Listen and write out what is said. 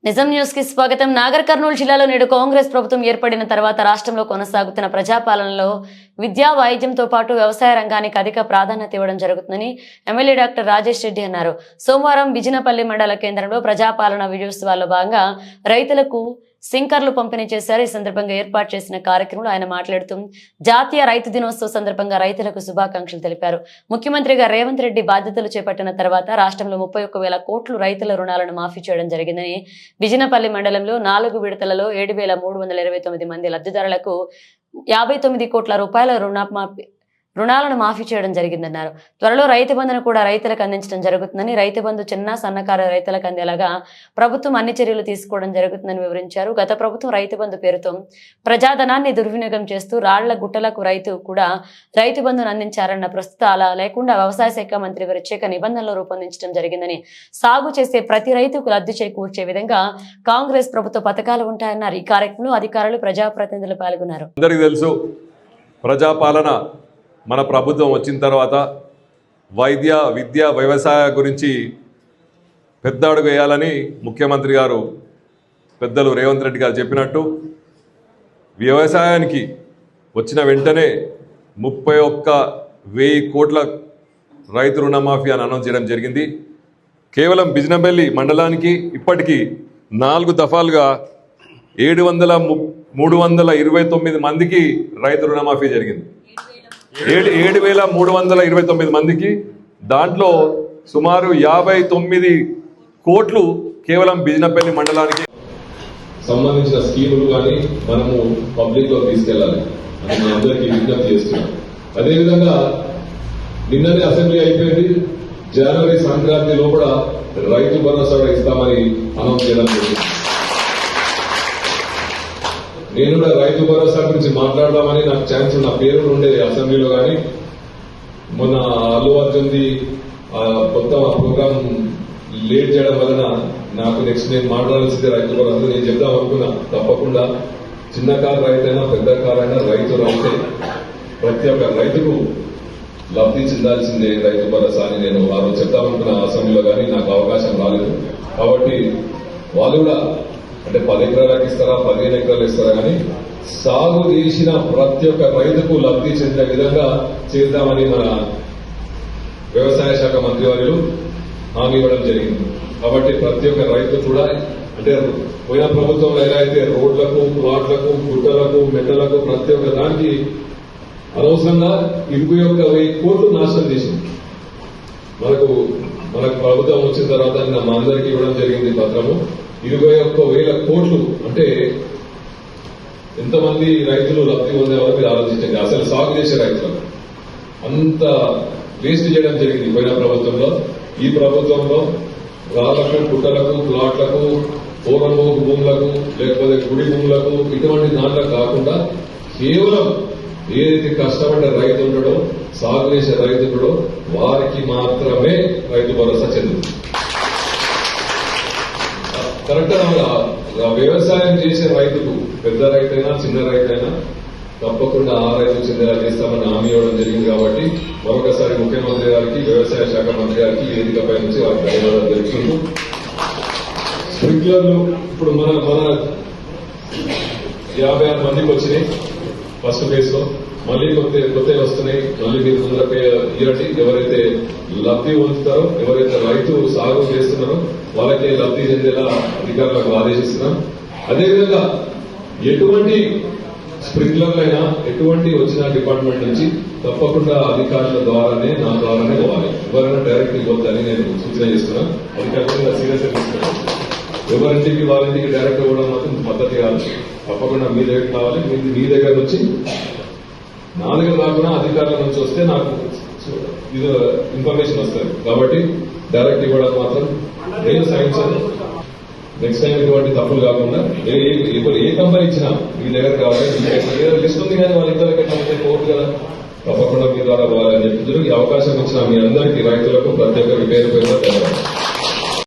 నిజం న్యూస్ కి స్వాగతం. నాగర్ కర్నూలు జిల్లాలో నేడు కాంగ్రెస్ ప్రభుత్వం ఏర్పడిన తర్వాత రాష్ట్రంలో కొనసాగుతున్న ప్రజాపాలనలో విద్యా వైద్యంతో పాటు వ్యవసాయ రంగానికి అధిక ప్రాధాన్యత ఇవ్వడం జరుగుతుందని ఎమ్మెల్యే డాక్టర్ రాజేష్ రెడ్డి అన్నారు. సోమవారం బిజినపల్లి మండల కేంద్రంలో ప్రజాపాలన విజయోత్సవాల్లో భాగంగా రైతులకు సింకర్లు పంపిణీ చేశారు. ఈ సందర్భంగా ఏర్పాటు చేసిన కార్యక్రమంలో ఆయన మాట్లాడుతూ జాతీయ రైతు దినోత్సవ సందర్భంగా రైతులకు శుభాకాంక్షలు తెలిపారు. ముఖ్యమంత్రిగా రేవంత్ రెడ్డి బాధ్యతలు చేపట్టిన తర్వాత రాష్ట్రంలో 31,000 కోట్లు రైతుల రుణాలను మాఫీ చేయడం జరిగిందని, బిజినపల్లి మండలంలో 4 విడతలలో 7,329 మంది లబ్ధిదారులకు 59 కోట్ల రూపాయల రుణాలను మాఫీ చేయడం జరిగిందన్నారు. త్వరలో రైతు బంధును కూడా రైతులకు అందించడం జరుగుతుందని, రైతు బంధు చిన్న సన్నకారు రైతులకు అందేలాగా ప్రభుత్వం అన్ని చర్యలు తీసుకోవడం జరుగుతుందని వివరించారు. గత ప్రభుత్వం రైతు బంధు పేరుతో ప్రజాధనాన్ని దుర్వినియోగం చేస్తూ రాళ్ల గుట్టలకు రైతు బంధును అందించారన్న, ప్రస్తుతం అలా లేకుండా వ్యవసాయ శాఖ మంత్రి ప్రత్యేక నిబంధనలు రూపొందించడం జరిగిందని, సాగు చేసే ప్రతి రైతుకు లబ్ధి చేకూర్చే విధంగా కాంగ్రెస్ ప్రభుత్వ పథకాలు ఉంటాయన్నారు. ఈ కార్యక్రమంలో అధికారులు, ప్రజాప్రతినిధులు పాల్గొన్నారు. అందరికీ తెలుసు, ప్రజాపాలన మన ప్రభుత్వం వచ్చిన తర్వాత వైద్య, విద్య, వ్యవసాయ గురించి పెద్ద అడుగు వేయాలని ముఖ్యమంత్రి గారు పెద్దలు రేవంత్ రెడ్డి గారు చెప్పినట్టు వ్యవసాయానికి వచ్చిన వెంటనే 31,000 కోట్ల రైతు రుణమాఫీ అని అనౌన్స్ చేయడం జరిగింది. కేవలం బిజినపల్లి మండలానికి ఇప్పటికీ 4 దఫాలుగా 329 మందికి రైతు రుణమాఫీ జరిగింది. 7,329 మందికి, దాంట్లో సుమారు 59 కోట్లు కేవలం బిజినపల్లి మండలానికి సంబంధించిన స్కీములు కానీ మనము పబ్లిక్ లో తీసుకెళ్లాలి అని మీ అందరికీ విజ్ఞప్తి చేస్తున్నాం. అదేవిధంగా నిన్ననే అసెంబ్లీ అయిపోయింది. జనవరి సంక్రాంతి లోపల రైతు భరోసా ఇస్తామని అనౌన్స్ చేయడం జరిగింది. నేను కూడా రైతు భరోసా గురించి మాట్లాడదామని నాకు ఛాన్స్ నా పేరు ఉండేది అసెంబ్లీలో, కానీ మొన్న అల్లు అర్జున్ది మొత్తం ఆ ప్రోగ్రామ్ లేట్ చేయడం వలన నాకు నెక్స్ట్ నేను మాట్లాడాల్సిందే రైతు భరోసా. నేను చెప్దాం అనుకున్నా, తప్పకుండా చిన్న కారు రైతైనా పెద్ద కారైనా రైతే ప్రతి ఒక్క రైతుకు లబ్ధి చెందాల్సిందే రైతు భరోసా అని నేను ఆ రోజు చెప్దామనుకున్నా అసెంబ్లీలో, కానీ నాకు అవకాశం రాలేదు. కాబట్టి వాళ్ళు కూడా అంటే 10 ఎకరాలకు ఇస్తారా, 15 ఎకరాలు ఇస్తారా, కానీ సాగు చేసిన ప్రతి ఒక్క రైతుకు లబ్ధి చెందే విధంగా చేద్దామని మన వ్యవసాయ శాఖ మంత్రి వర్యులు హామీ ఇవ్వడం జరిగింది. కాబట్టి ప్రతి ఒక్క రైతు కూడా అంటే పోయిన ప్రభుత్వంలో ఎలా అయితే రోడ్లకు, ప్లాట్లకు, గుట్టలకు, మెట్టలకు ప్రతి ఒక్క దానికి అనవసరంగా 21,000 కోట్లు నాశనం చేసింది. మనకు ప్రభుత్వం వచ్చిన తర్వాత మా అందరికీ ఇవ్వడం జరిగింది పత్రము. 21,000 కోట్లు అంటే ఎంతమంది రైతులు లబ్ధి పొందేవారు మీరు ఆలోచించండి. అసలు సాగు చేసే రైతులకు అంత వేస్ట్ చేయడం జరిగింది పోయిన ప్రభుత్వంలో. ఈ ప్రభుత్వంలో రాళ్లకు, కుట్టలకు, ప్లాట్లకు, పూర్వమోగు భూములకు, లేకపోతే గుడి భూములకు ఇటువంటి దాంట్లో కాకుండా కేవలం ఏదైతే కష్టపడ్డ రైతు ఉండడో, సాగు చేసే రైతు ఉండడో వారికి మాత్రమే రైతు భరోసా చెందుతుంది. కరెక్ట్. వ్యవసాయం చేసే రైతుకు పెద్ద రైతైనా చిన్న రైతైనా తప్పకుండా ఆ రైతు చెందేలా చేస్తామని హామీ ఇవ్వడం జరిగింది. కాబట్టి మరొకసారి ముఖ్యమంత్రి గారికి, వ్యవసాయ శాఖ మంత్రి గారికి వేదికపై నుంచి వారికి ధన్యవాదాలు తెలుపుతూ, స్ప్రింక్లర్లు ఇప్పుడు మన 56 మందికి వచ్చినాయి ఫస్ట్ ఫేజ్ లో. మళ్ళీ కొత్తవి వస్తున్నాయి. మళ్ళీ మీరు ముందరపై ఇవ్వండి. ఎవరైతే లబ్ధి పొందుతారో, ఎవరైతే రైతు సాగు చేస్తున్నారో వాళ్ళకే లబ్ధి చెందేలా అధికారులకు ఆదేశిస్తున్నాం. అదేవిధంగా ఎటువంటి స్ప్రింక్లర్లైనా ఎటువంటి వచ్చిన డిపార్ట్మెంట్ నుంచి తప్పకుండా అధికారుల ద్వారానే, నా ద్వారానే పోవాలి. ఎవరైనా డైరెక్ట్ ఇవ్వద్దని నేను సూచన చేస్తున్నాను. అధికారులు సీరియస్ తీసుకున్నాను. ఎవరింటికి వాళ్ళింటికి డైరెక్ట్ ఇవ్వడం మాత్రం పద్ధతి కాదు. తప్పకుండా మీ దగ్గర కావాలి. మీ దగ్గర నుంచి నా దగ్గర రాకుండా అధికారుల నుంచి వస్తే నాకు ఇది ఇన్ఫర్మేషన్ వస్తుంది. కాబట్టి డైరెక్ట్ ఇవ్వడం మాత్రం నేను సహించాను. నెక్స్ట్ టైం ఇటువంటి తప్పులు కాకుండా ఏ కంపెనీ ఇచ్చినా మీ దగ్గర కావాలి. లిస్ట్ ఉంది కానీ వాళ్ళ ఇద్దరికి ఎట్లా కోర్టు కదా, తప్పకుండా మీ ద్వారా పోవాలని చెప్తున్నారు. ఈ అవకాశం ఇచ్చిన మీ అందరికీ రైతులకు ప్రతి ఒక్కరికి పేరు ధన్యవాదాలు.